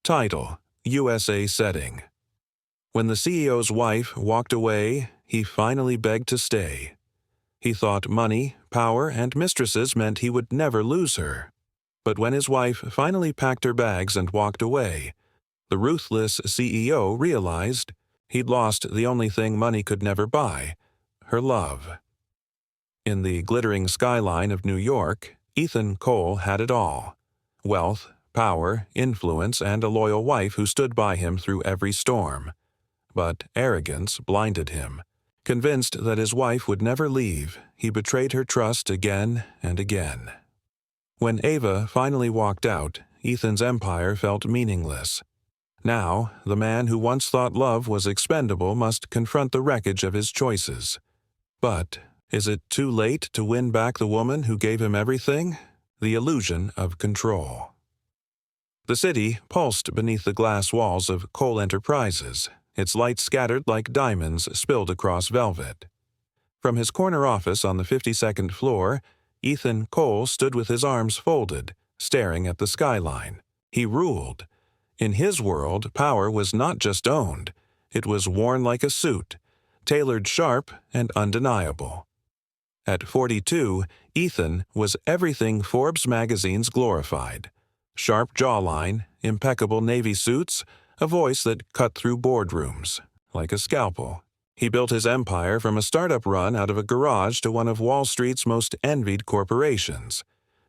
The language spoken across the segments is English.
Title: USA setting. When the CEO's wife walked away, he finally begged to stay. He thought money, power, and mistresses meant he would never lose her. But when his wife finally packed her bags and walked away, the ruthless CEO realized he'd lost the only thing money could never buy: her love. In the glittering skyline of New York, Ethan Cole had it all: wealth, power, influence, and a loyal wife who stood by him through every storm. But arrogance blinded him. Convinced that his wife would never leave, he betrayed her trust again and again. When Ava finally walked out, Ethan's empire felt meaningless. Now, the man who once thought love was expendable must confront the wreckage of his choices. But is it too late to win back the woman who gave him everything? The illusion of control. The city pulsed beneath the glass walls of Cole Enterprises, its lights scattered like diamonds spilled across velvet. From his corner office on the 52nd floor, Ethan Cole stood with his arms folded, staring at the skyline. He ruled. In his world, power was not just owned, it was worn like a suit, tailored sharp and undeniable. At 42, Ethan was everything Forbes magazines glorified: sharp jawline, impeccable navy suits, a voice that cut through boardrooms like a scalpel. He built his empire from a startup run out of a garage to one of Wall Street's most envied corporations.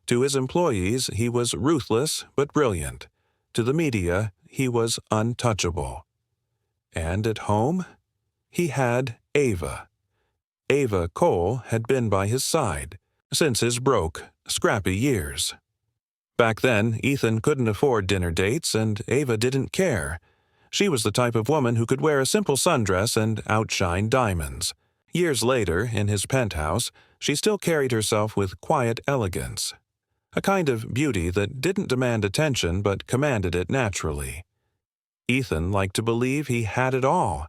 To his employees, he was ruthless but brilliant. To the media, he was untouchable. And at home, he had Ava. Ava Cole had been by his side since his broke, scrappy years. Back then, Ethan couldn't afford dinner dates, and Ava didn't care. She was the type of woman who could wear a simple sundress and outshine diamonds. Years later, in his penthouse, she still carried herself with quiet elegance. A kind of beauty that didn't demand attention but commanded it naturally. Ethan liked to believe he had it all: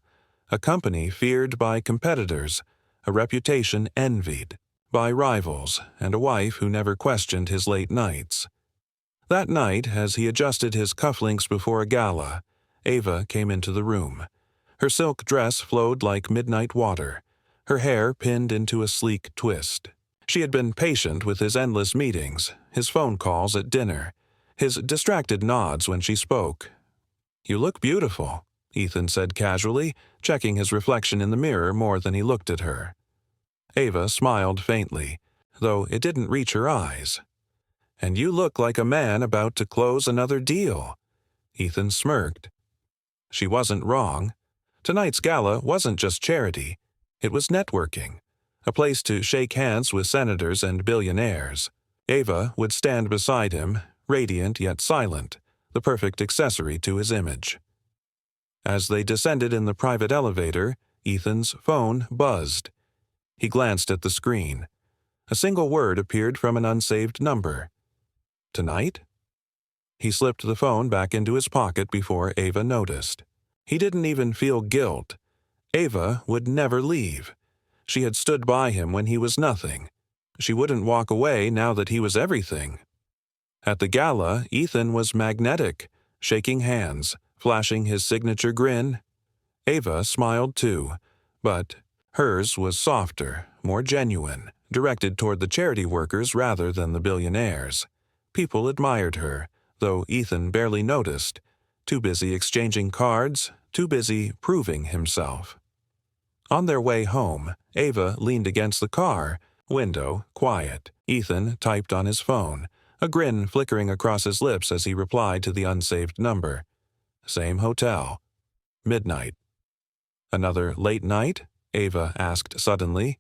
a company feared by competitors, a reputation envied by rivals, and a wife who never questioned his late nights. That night, as he adjusted his cufflinks before a gala, Ava came into the room. Her silk dress flowed like midnight water, her hair pinned into a sleek twist. She had been patient with his endless meetings, his phone calls at dinner, his distracted nods when she spoke. "You look beautiful," Ethan said casually, checking his reflection in the mirror more than he looked at her. Ava smiled faintly, though it didn't reach her eyes. "And you look like a man about to close another deal." Ethan smirked. She wasn't wrong. Tonight's gala wasn't just charity. It was networking, a place to shake hands with senators and billionaires. Ava would stand beside him, radiant yet silent, the perfect accessory to his image. As they descended in the private elevator, Ethan's phone buzzed. He glanced at the screen. A single word appeared from an unsaved number. "Tonight?" He slipped the phone back into his pocket before Ava noticed. He didn't even feel guilt. Ava would never leave. She had stood by him when he was nothing. She wouldn't walk away now that he was everything. At the gala, Ethan was magnetic, shaking hands, flashing his signature grin. Ava smiled too, but hers was softer, more genuine, directed toward the charity workers rather than the billionaires. People admired her, though Ethan barely noticed, too busy exchanging cards, too busy proving himself. On their way home, Ava leaned against the car, window quiet. Ethan typed on his phone, a grin flickering across his lips as he replied to the unsaved number. Same hotel. Midnight. "Another late night?" Ava asked suddenly.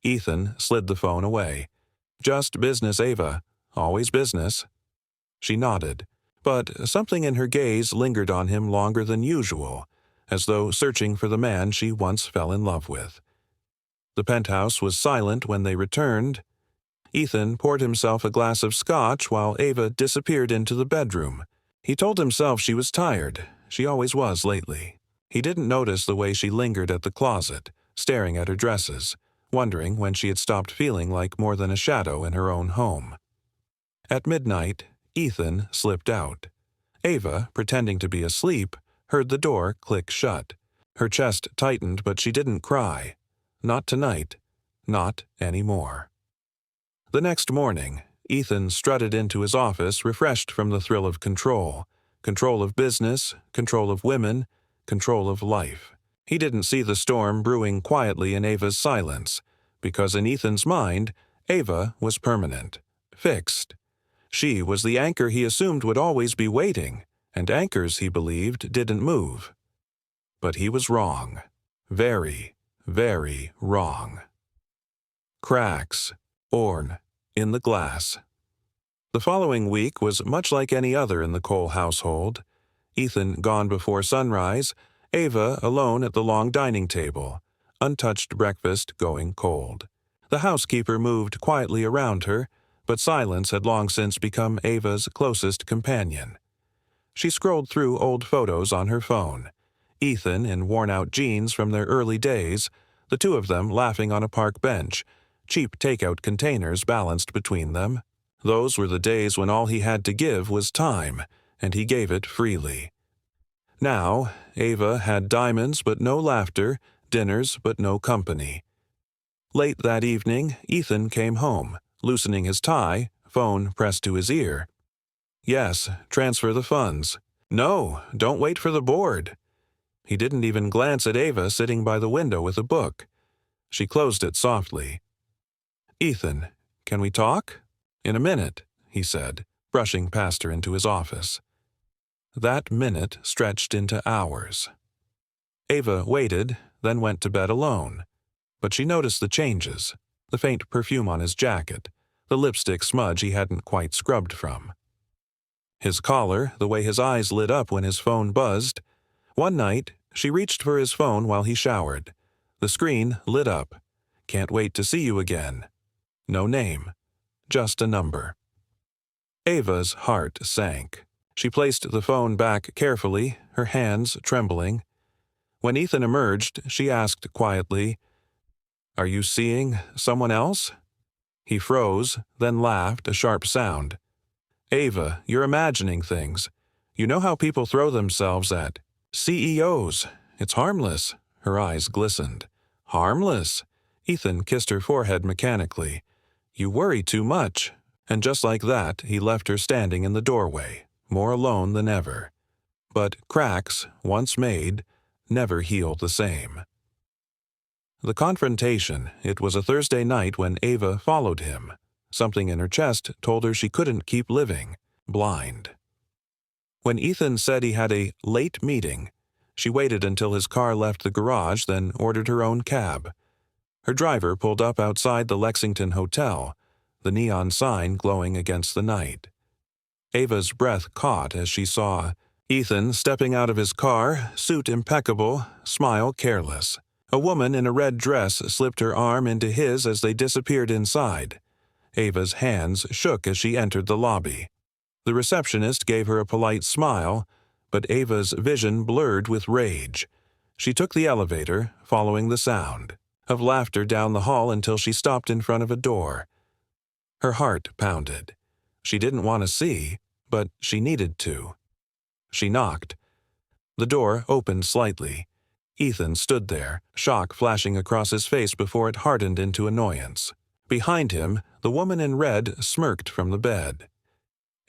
Ethan slid the phone away. "Just business, Ava. Always business." She nodded, but something in her gaze lingered on him longer than usual, as though searching for the man she once fell in love with. The penthouse was silent when they returned. Ethan poured himself a glass of scotch while Ava disappeared into the bedroom. He told himself she was tired. She always was lately. He didn't notice the way she lingered at the closet, staring at her dresses, wondering when she had stopped feeling like more than a shadow in her own home. At midnight, Ethan slipped out. Ava, pretending to be asleep, heard the door click shut. Her chest tightened, but she didn't cry. Not tonight. Not anymore. The next morning, Ethan strutted into his office refreshed from the thrill of control. Control of business, control of women, control of life. He didn't see the storm brewing quietly in Ava's silence, because in Ethan's mind, Ava was permanent, fixed. She was the anchor he assumed would always be waiting, and anchors, he believed, didn't move. But he was wrong. Very, very wrong. Cracks. Orn. In the glass. The following week was much like any other in the Cole household. Ethan gone before sunrise, Ava alone at the long dining table, untouched breakfast going cold. The housekeeper moved quietly around her, but silence had long since become Ava's closest companion. She scrolled through old photos on her phone. Ethan in worn-out jeans from their early days, the two of them laughing on a park bench, cheap takeout containers balanced between them. Those were the days when all he had to give was time, and he gave it freely. Now, Ava had diamonds but no laughter, dinners but no company. Late that evening, Ethan came home, loosening his tie, phone pressed to his ear. Yes, transfer the funds. No, don't wait for the board. He didn't even glance at Ava sitting by the window with a book. She closed it softly. Ethan, can we talk? In a minute, he said, brushing past her into his office. That minute stretched into hours. Ava waited, then went to bed alone. But she noticed the changes, the faint perfume on his jacket, the lipstick smudge he hadn't quite scrubbed from. His collar, the way his eyes lit up when his phone buzzed. One night, she reached for his phone while he showered. The screen lit up. Can't wait to see you again. No name. Just a number. Ava's heart sank. She placed the phone back carefully, her hands trembling. When Ethan emerged, she asked quietly, "Are you seeing someone else?" He froze, then laughed, a sharp sound. "Ava, you're imagining things. You know how people throw themselves at CEOs. It's harmless." Her eyes glistened. "Harmless?" Ethan kissed her forehead mechanically. "You worry too much." And just like that, he left her standing in the doorway, more alone than ever. But cracks, once made, never heal the same. The confrontation, it was a Thursday night when Ava followed him. Something in her chest told her she couldn't keep living, blind. When Ethan said he had a late meeting, she waited until his car left the garage, then ordered her own cab. Her driver pulled up outside the Lexington Hotel, the neon sign glowing against the night. Ava's breath caught as she saw Ethan stepping out of his car, suit impeccable, smile careless. A woman in a red dress slipped her arm into his as they disappeared inside. Ava's hands shook as she entered the lobby. The receptionist gave her a polite smile, but Ava's vision blurred with rage. She took the elevator, following the sound of laughter down the hall until she stopped in front of a door. Her heart pounded. She didn't want to see, but she needed to. She knocked. The door opened slightly. Ethan stood there, shock flashing across his face before it hardened into annoyance. Behind him, the woman in red smirked from the bed.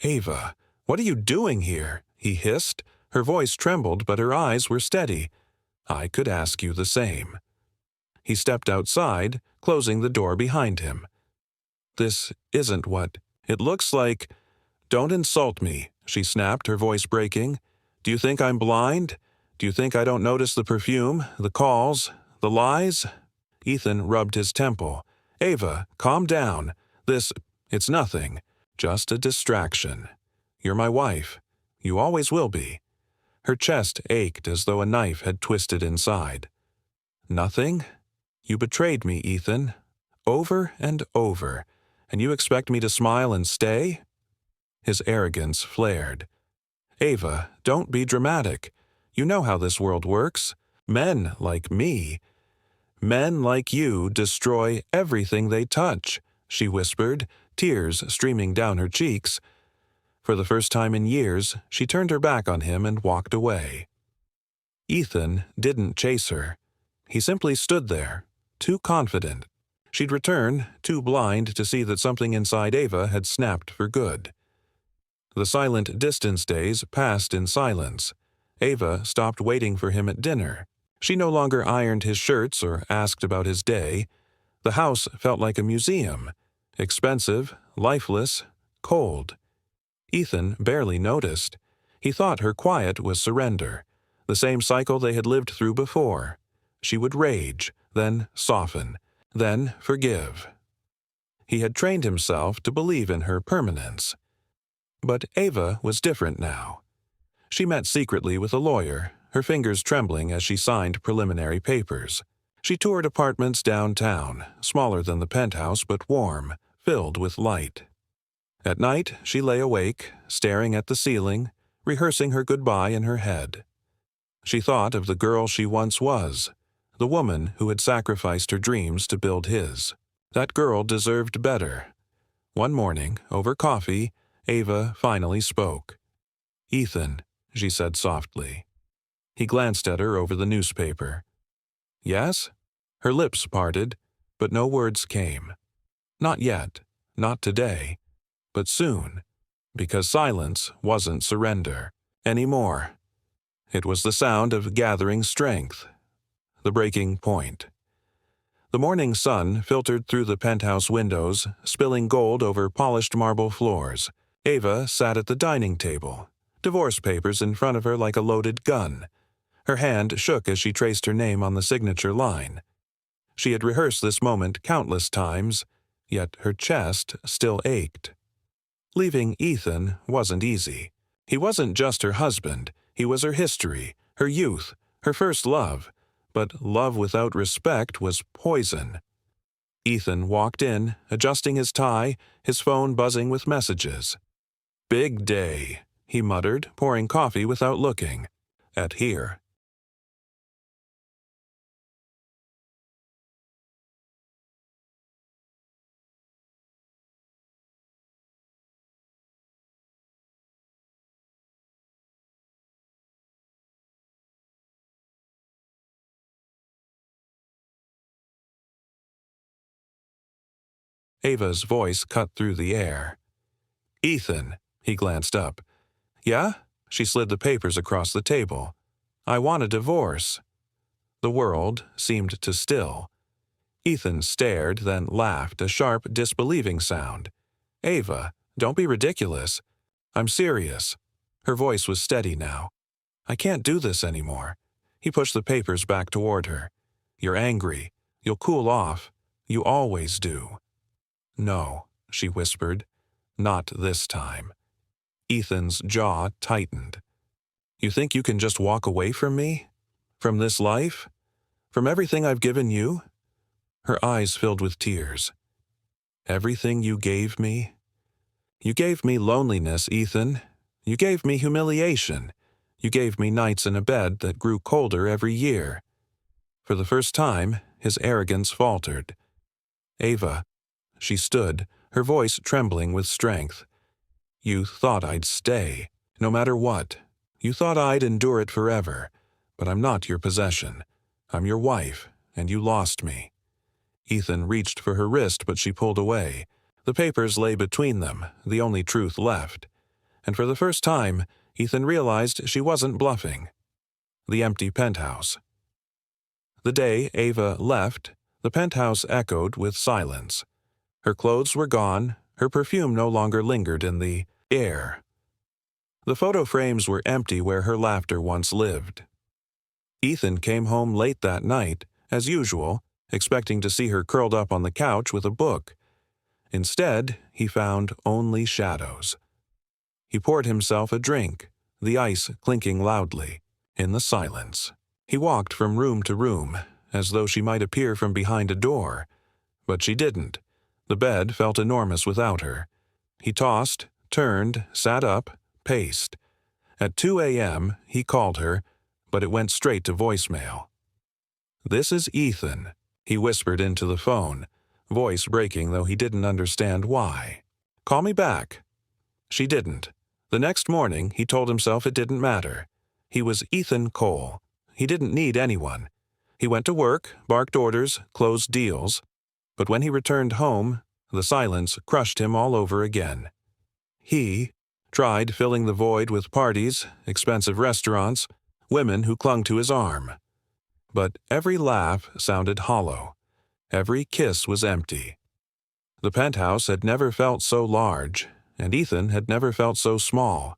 "Ava, what are you doing here?" he hissed. Her voice trembled, but her eyes were steady. "I could ask you the same." He stepped outside, closing the door behind him. "This isn't what it looks like." "Don't insult me," she snapped, her voice breaking. "Do you think I'm blind? Do you think I don't notice the perfume, the calls, the lies?" Ethan rubbed his temple. "Ava, calm down. It's nothing. Just a distraction. You're my wife. You always will be." Her chest ached as though a knife had twisted inside. "Nothing? You betrayed me, Ethan. Over and over. And you expect me to smile and stay?" His arrogance flared. "Ava, don't be dramatic. You know how this world works. Men like me, men like you destroy everything they touch," she whispered, tears streaming down her cheeks. For the first time in years, she turned her back on him and walked away. Ethan didn't chase her. He simply stood there, too confident. She'd return, too blind to see that something inside Ava had snapped for good. The silent distance days passed in silence. Ava stopped waiting for him at dinner. She no longer ironed his shirts or asked about his day. The house felt like a museum. Expensive, lifeless, cold. Ethan barely noticed. He thought her quiet was surrender, the same cycle they had lived through before. She would rage, then soften, then forgive. He had trained himself to believe in her permanence. But Ava was different now. She met secretly with a lawyer, her fingers trembling as she signed preliminary papers. She toured apartments downtown, smaller than the penthouse but warm, filled with light. At night, she lay awake, staring at the ceiling, rehearsing her goodbye in her head. She thought of the girl she once was, the woman who had sacrificed her dreams to build his. That girl deserved better. One morning, over coffee, Ava finally spoke. "Ethan," she said softly. He glanced at her over the newspaper. "Yes?" Her lips parted, but no words came. Not yet, not today, but soon, because silence wasn't surrender anymore. It was the sound of gathering strength, the breaking point. The morning sun filtered through the penthouse windows, spilling gold over polished marble floors. Ava sat at the dining table, divorce papers in front of her like a loaded gun. Her hand shook as she traced her name on the signature line. She had rehearsed this moment countless times, yet her chest still ached. Leaving Ethan wasn't easy. He wasn't just her husband. He was her history, her youth, her first love. But love without respect was poison. Ethan walked in, adjusting his tie, his phone buzzing with messages. "Big day," he muttered, pouring coffee without looking. "At here." Ava's voice cut through the air. "Ethan," he glanced up. "Yeah?" She slid the papers across the table. "I want a divorce." The world seemed to still. Ethan stared, then laughed, a sharp, disbelieving sound. "Ava, don't be ridiculous. I'm serious." Her voice was steady now. "I can't do this anymore." He pushed the papers back toward her. "You're angry. You'll cool off. You always do." "No," she whispered. "Not this time." Ethan's jaw tightened. "You think you can just walk away from me? From this life? From everything I've given you?" Her eyes filled with tears. "Everything you gave me? You gave me loneliness, Ethan. You gave me humiliation. You gave me nights in a bed that grew colder every year." For the first time, his arrogance faltered. "Ava." She stood, her voice trembling with strength. "You thought I'd stay, no matter what. You thought I'd endure it forever. But I'm not your possession. I'm your wife, and you lost me." Ethan reached for her wrist, but she pulled away. The papers lay between them, the only truth left. And for the first time, Ethan realized she wasn't bluffing. The empty penthouse. The day Ava left, the penthouse echoed with silence. Her clothes were gone, her perfume no longer lingered in the air. The photo frames were empty where her laughter once lived. Ethan came home late that night, as usual, expecting to see her curled up on the couch with a book. Instead, he found only shadows. He poured himself a drink, the ice clinking loudly, in the silence. He walked from room to room, as though she might appear from behind a door. But she didn't. The bed felt enormous without her. He tossed, turned, sat up, paced. At 2 a.m., he called her, but it went straight to voicemail. "This is Ethan," he whispered into the phone, voice breaking though he didn't understand why. "Call me back." She didn't. The next morning, he told himself it didn't matter. He was Ethan Cole. He didn't need anyone. He went to work, barked orders, closed deals. But when he returned home, the silence crushed him all over again. He tried filling the void with parties, expensive restaurants, women who clung to his arm. But every laugh sounded hollow. Every kiss was empty. The penthouse had never felt so large, and Ethan had never felt so small.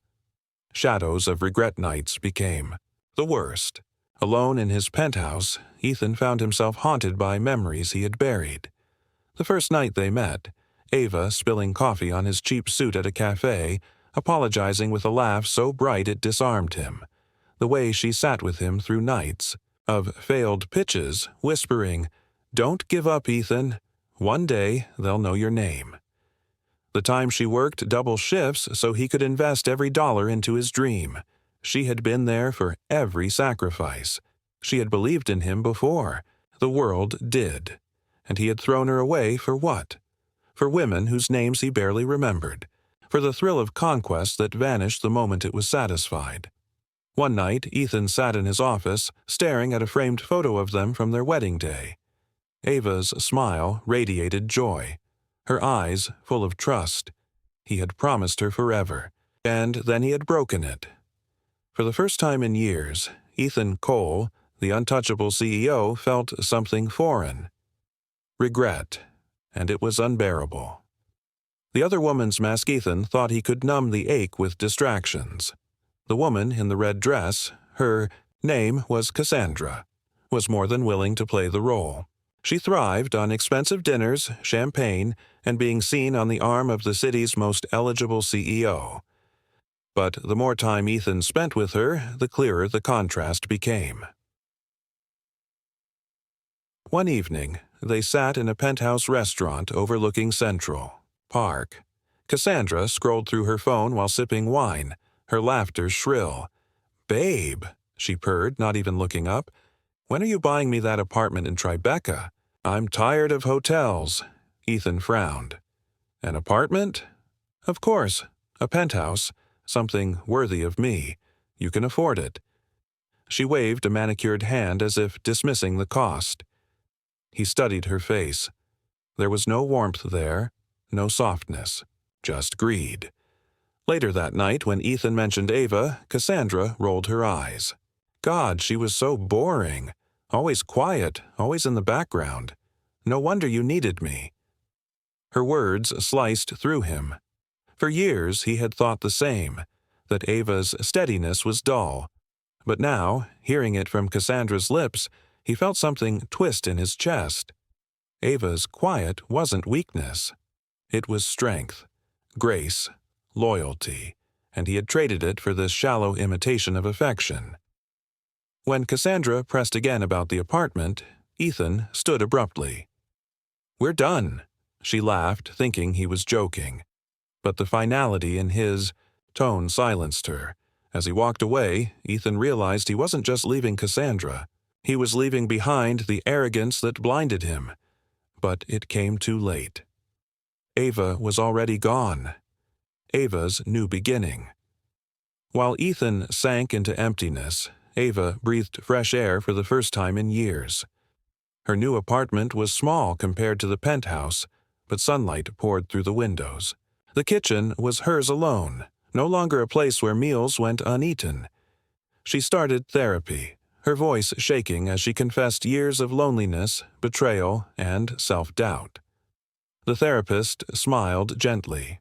Shadows of regret nights became the worst. Alone in his penthouse, Ethan found himself haunted by memories he had buried. The first night they met, Ava spilling coffee on his cheap suit at a cafe, apologizing with a laugh so bright it disarmed him. The way she sat with him through nights of failed pitches, whispering, "Don't give up, Ethan. One day they'll know your name." The time she worked double shifts so he could invest every dollar into his dream. She had been there for every sacrifice. She had believed in him before. The world did. And he had thrown her away for what? For women whose names he barely remembered. For the thrill of conquest that vanished the moment it was satisfied. One night, Ethan sat in his office, staring at a framed photo of them from their wedding day. Ava's smile radiated joy, her eyes full of trust. He had promised her forever, and then he had broken it. For the first time in years, Ethan Cole, the untouchable CEO, felt something foreign. Regret, and it was unbearable. The other woman's mask Ethan thought he could numb the ache with distractions. The woman in the red dress, her name was Cassandra, was more than willing to play the role. She thrived on expensive dinners, champagne, and being seen on the arm of the city's most eligible CEO. But the more time Ethan spent with her, the clearer the contrast became. One evening, they sat in a penthouse restaurant overlooking Central Park. Cassandra scrolled through her phone while sipping wine, her laughter shrill. "Babe," she purred, not even looking up. "When are you buying me that apartment in Tribeca? I'm tired of hotels." Ethan frowned. "An apartment? Of course, a penthouse, something worthy of me. You can afford it." She waved a manicured hand as if dismissing the cost. He studied her face. There was no warmth there, no softness, just greed. Later that night, when Ethan mentioned Ava, Cassandra rolled her eyes. God, she was so boring. Always quiet, always in the background. No wonder you needed me. Her words sliced through him. For years he had thought the same, that Ava's steadiness was dull. But now, hearing it from Cassandra's lips, he felt something twist in his chest. Ava's quiet wasn't weakness. It was strength, grace, loyalty, and he had traded it for this shallow imitation of affection. When Cassandra pressed again about the apartment, Ethan stood abruptly. "We're done," she laughed, thinking he was joking. But the finality in his tone silenced her. As he walked away, Ethan realized he wasn't just leaving Cassandra. He was leaving behind the arrogance that blinded him. But it came too late. Ava was already gone. Ava's new beginning. While Ethan sank into emptiness, Ava breathed fresh air for the first time in years. Her new apartment was small compared to the penthouse, but sunlight poured through the windows. The kitchen was hers alone, no longer a place where meals went uneaten. She started therapy, her voice shaking as she confessed years of loneliness, betrayal, and self-doubt. The therapist smiled gently.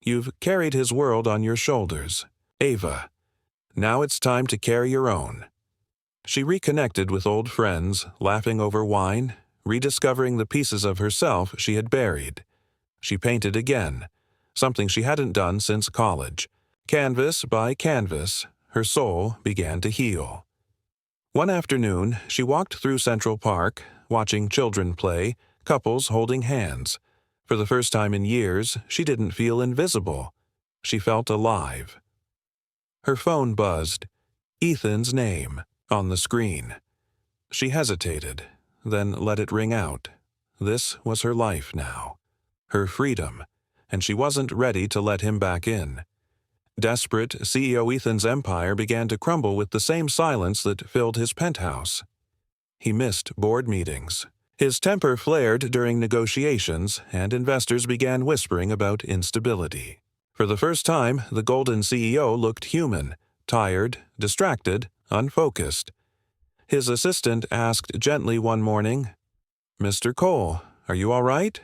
"You've carried his world on your shoulders, Ava. Now it's time to carry your own." She reconnected with old friends, laughing over wine, rediscovering the pieces of herself she had buried. She painted again, something she hadn't done since college. Canvas by canvas, her soul began to heal. One afternoon, she walked through Central Park, watching children play, couples holding hands. For the first time in years, she didn't feel invisible. She felt alive. Her phone buzzed. Ethan's name, on the screen. She hesitated, then let it ring out. This was her life now. Her freedom, and she wasn't ready to let him back in. Desperate, CEO Ethan's empire began to crumble with the same silence that filled his penthouse. He missed board meetings. His temper flared during negotiations, and investors began whispering about instability. For the first time, the Golden CEO looked human, tired, distracted, unfocused. His assistant asked gently one morning, "Mr. Cole, are you all right?"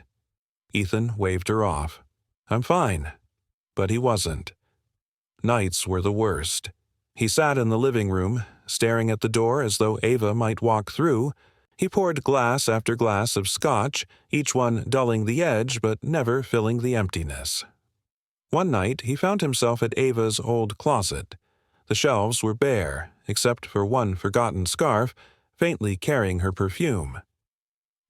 Ethan waved her off. "I'm fine." But he wasn't. Nights were the worst. He sat in the living room, staring at the door as though Ava might walk through. He poured glass after glass of scotch, each one dulling the edge but never filling the emptiness. One night, he found himself at Ava's old closet. The shelves were bare, except for one forgotten scarf, faintly carrying her perfume.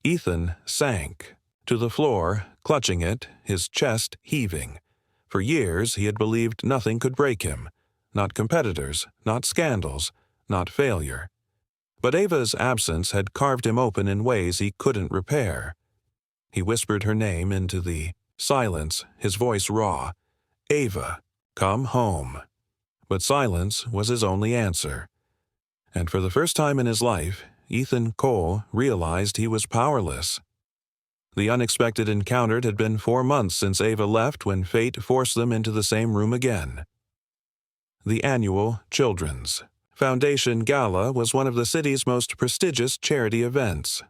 Ethan sank to the floor, clutching it, his chest heaving. For years, he had believed nothing could break him. Not competitors, not scandals, not failure. But Ava's absence had carved him open in ways he couldn't repair. He whispered her name into the silence, his voice raw. "Ava, come home." But silence was his only answer. And for the first time in his life, Ethan Cole realized he was powerless. The unexpected encounter had been 4 months since Ava left when fate forced them into the same room again. The annual Children's Foundation Gala was one of the city's most prestigious charity events.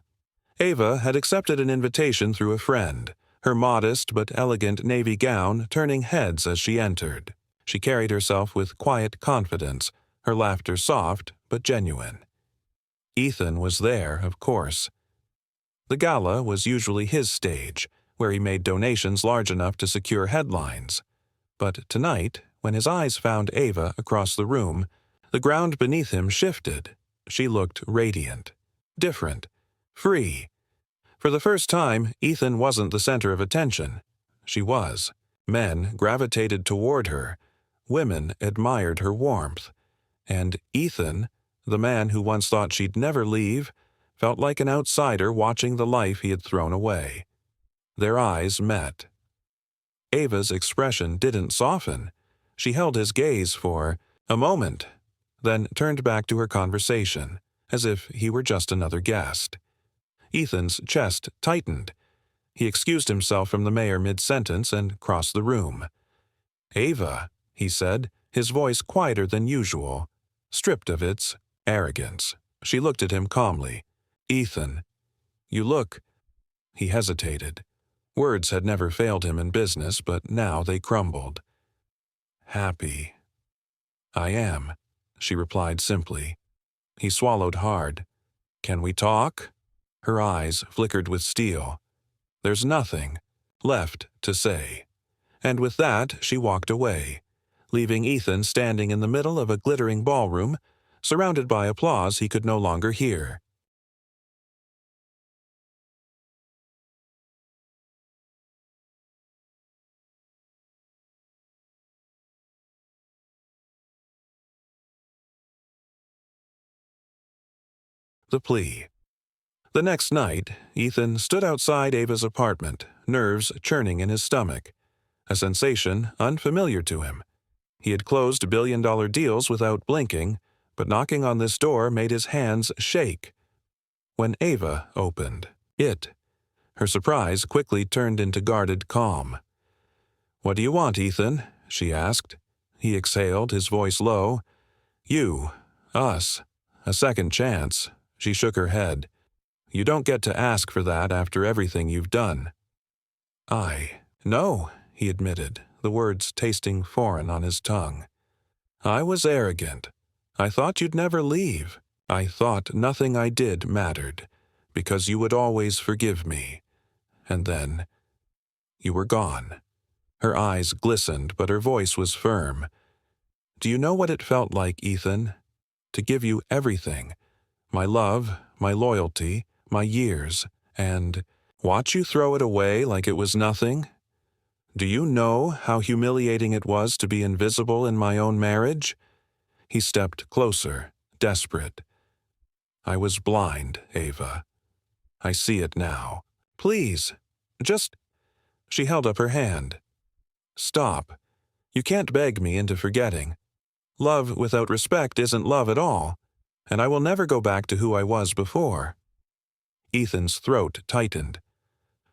Ava had accepted an invitation through a friend, her modest but elegant navy gown turning heads as she entered. She carried herself with quiet confidence, her laughter soft but genuine. Ethan was there, of course. The gala was usually his stage, where he made donations large enough to secure headlines. But tonight, when his eyes found Ava across the room, the ground beneath him shifted. She looked radiant, different, free. For the first time, Ethan wasn't the center of attention. She was. Men gravitated toward her. Women admired her warmth. And Ethan, the man who once thought she'd never leave, felt like an outsider watching the life he had thrown away. Their eyes met. Ava's expression didn't soften. She held his gaze for a moment, then turned back to her conversation, as if he were just another guest. Ethan's chest tightened. He excused himself from the mayor mid-sentence and crossed the room. "Ava," he said, his voice quieter than usual, stripped of its arrogance. She looked at him calmly. "Ethan, you look—" He hesitated. Words had never failed him in business, but now they crumbled. "Happy." "I am," she replied simply. He swallowed hard. "Can we talk?" Her eyes flickered with steel. "There's nothing left to say." And with that, she walked away, leaving Ethan standing in the middle of a glittering ballroom, surrounded by applause he could no longer hear. The plea. The next night, Ethan stood outside Ava's apartment, nerves churning in his stomach, a sensation unfamiliar to him. He had closed billion-dollar deals without blinking, but knocking on this door made his hands shake. When Ava opened, her surprise quickly turned into guarded calm. "What do you want, Ethan?" she asked. He exhaled, his voice low. "You, us, a second chance." She shook her head. "You don't get to ask for that after everything you've done." No," he admitted, the words tasting foreign on his tongue. "I was arrogant. I thought you'd never leave. I thought nothing I did mattered, because you would always forgive me. And then, you were gone." Her eyes glistened, but her voice was firm. "Do you know what it felt like, Ethan? To give you everything. My love, my loyalty, my years, and watch you throw it away like it was nothing? Do you know how humiliating it was to be invisible in my own marriage?" He stepped closer, desperate. "I was blind, Ava. I see it now. Please, just—" She held up her hand. "Stop. You can't beg me into forgetting. Love without respect isn't love at all, and I will never go back to who I was before." Ethan's throat tightened.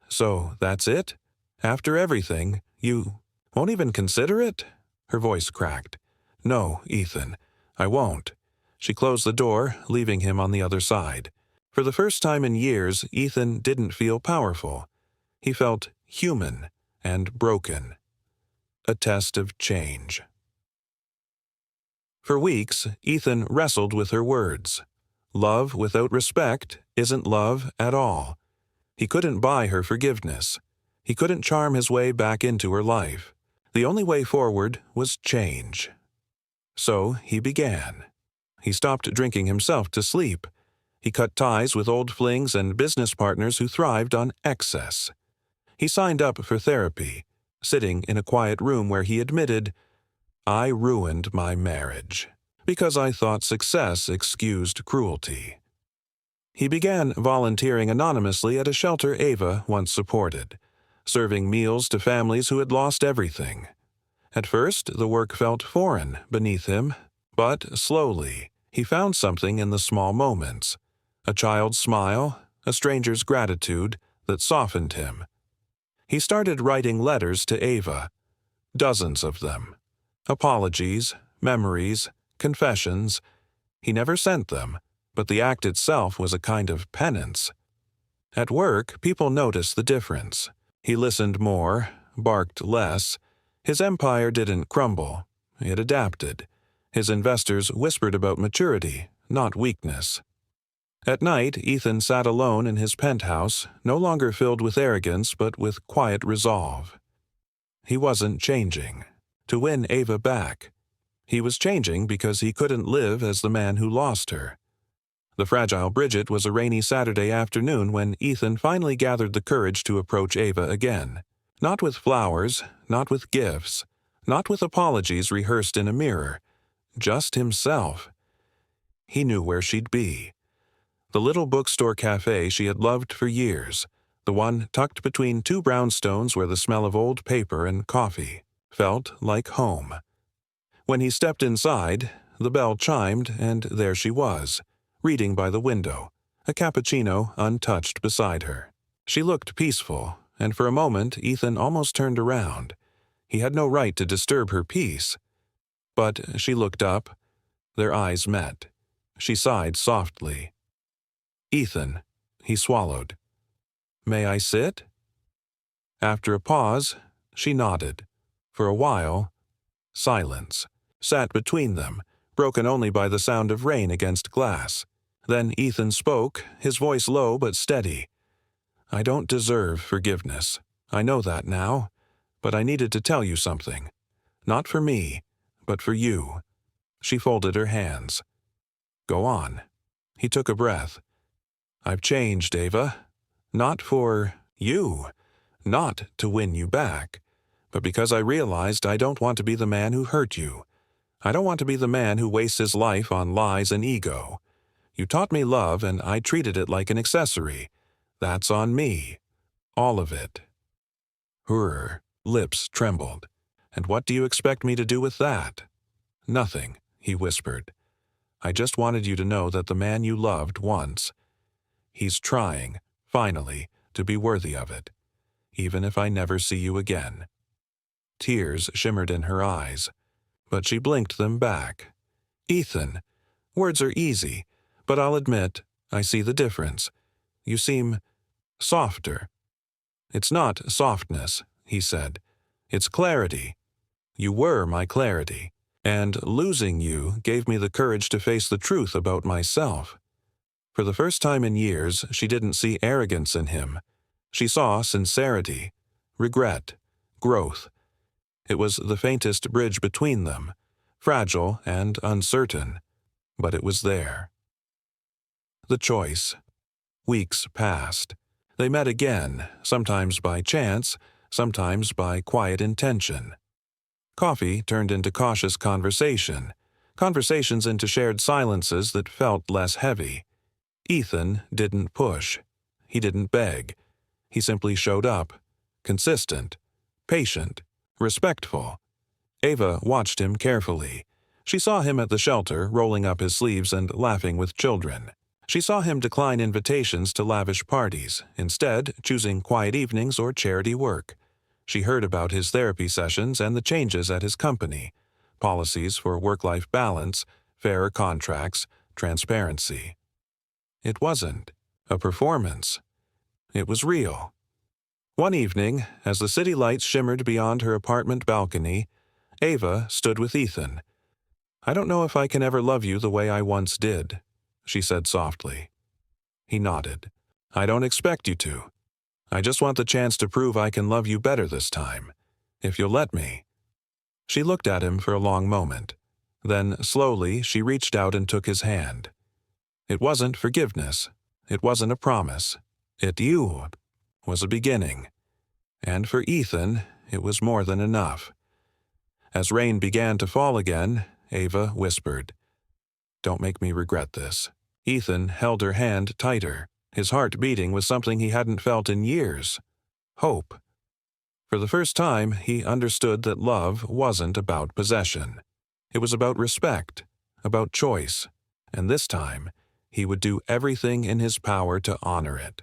"So, that's it? After everything, you won't even consider it?" Her voice cracked. "No, Ethan, I won't." She closed the door, leaving him on the other side. For the first time in years, Ethan didn't feel powerful. He felt human and broken. A test of change. For weeks, Ethan wrestled with her words. Love without respect isn't love at all. He couldn't buy her forgiveness. He couldn't charm his way back into her life. The only way forward was change. So he began. He stopped drinking himself to sleep. He cut ties with old flings and business partners who thrived on excess. He signed up for therapy, sitting in a quiet room where he admitted, "I ruined my marriage because I thought success excused cruelty." He began volunteering anonymously at a shelter Ava once supported, serving meals to families who had lost everything. At first, the work felt foreign beneath him, but slowly, he found something in the small moments. A child's smile, a stranger's gratitude that softened him. He started writing letters to Ava, dozens of them. Apologies, memories, confessions. He never sent them, but the act itself was a kind of penance. At work, people noticed the difference. He listened more, barked less. His empire didn't crumble. It adapted. His investors whispered about maturity, not weakness. At night, Ethan sat alone in his penthouse, no longer filled with arrogance but with quiet resolve. He wasn't changing to win Ava back. He was changing because he couldn't live as the man who lost her. The fragile Bridget was a rainy Saturday afternoon when Ethan finally gathered the courage to approach Ava again. Not with flowers, not with gifts, not with apologies rehearsed in a mirror. Just himself. He knew where she'd be. The little bookstore cafe she had loved for years, the one tucked between two brownstones where the smell of old paper and coffee felt like home. When he stepped inside, the bell chimed and there she was, reading by the window, a cappuccino untouched beside her. She looked peaceful, and for a moment Ethan almost turned around. He had no right to disturb her peace. But she looked up. Their eyes met. She sighed softly. "Ethan," he swallowed. "May I sit?" After a pause, she nodded. For a while, silence sat between them, broken only by the sound of rain against glass. Then Ethan spoke, his voice low but steady. "I don't deserve forgiveness. I know that now. But I needed to tell you something. Not for me, but for you." She folded her hands. "Go on." He took a breath. "I've changed, Ava. Not for you. Not to win you back. But because I realized I don't want to be the man who hurt you. I don't want to be the man who wastes his life on lies and ego. You taught me love and I treated it like an accessory. That's on me. All of it." Her lips trembled. "And what do you expect me to do with that?" "Nothing," he whispered. "I just wanted you to know that the man you loved once, he's trying, finally, to be worthy of it, even if I never see you again." Tears shimmered in her eyes, but she blinked them back. "Ethan, words are easy, but I'll admit, I see the difference. You seem softer." "It's not softness," he said. "It's clarity. You were my clarity, and losing you gave me the courage to face the truth about myself." For the first time in years, she didn't see arrogance in him. She saw sincerity, regret, growth. It was the faintest bridge between them, fragile and uncertain, but it was there. The choice. Weeks passed. They met again, sometimes by chance, sometimes by quiet intention. Coffee turned into cautious conversation, conversations into shared silences that felt less heavy. Ethan didn't push. He didn't beg. He simply showed up, consistent, patient, respectful. Ava watched him carefully. She saw him at the shelter, rolling up his sleeves and laughing with children. She saw him decline invitations to lavish parties, instead choosing quiet evenings or charity work. She heard about his therapy sessions and the changes at his company, policies for work-life balance, fair contracts, transparency. It wasn't a performance. It was real. One evening, as the city lights shimmered beyond her apartment balcony, Ava stood with Ethan. "I don't know if I can ever love you the way I once did," she said softly. He nodded. "I don't expect you to. I just want the chance to prove I can love you better this time, if you'll let me." She looked at him for a long moment. Then, slowly, she reached out and took his hand. It wasn't forgiveness. It wasn't a promise. It was a beginning. And for Ethan, it was more than enough. As rain began to fall again, Ava whispered, "Don't make me regret this." Ethan held her hand tighter, his heart beating with something he hadn't felt in years: hope. For the first time, he understood that love wasn't about possession. It was about respect, about choice, and this time, he would do everything in his power to honor it.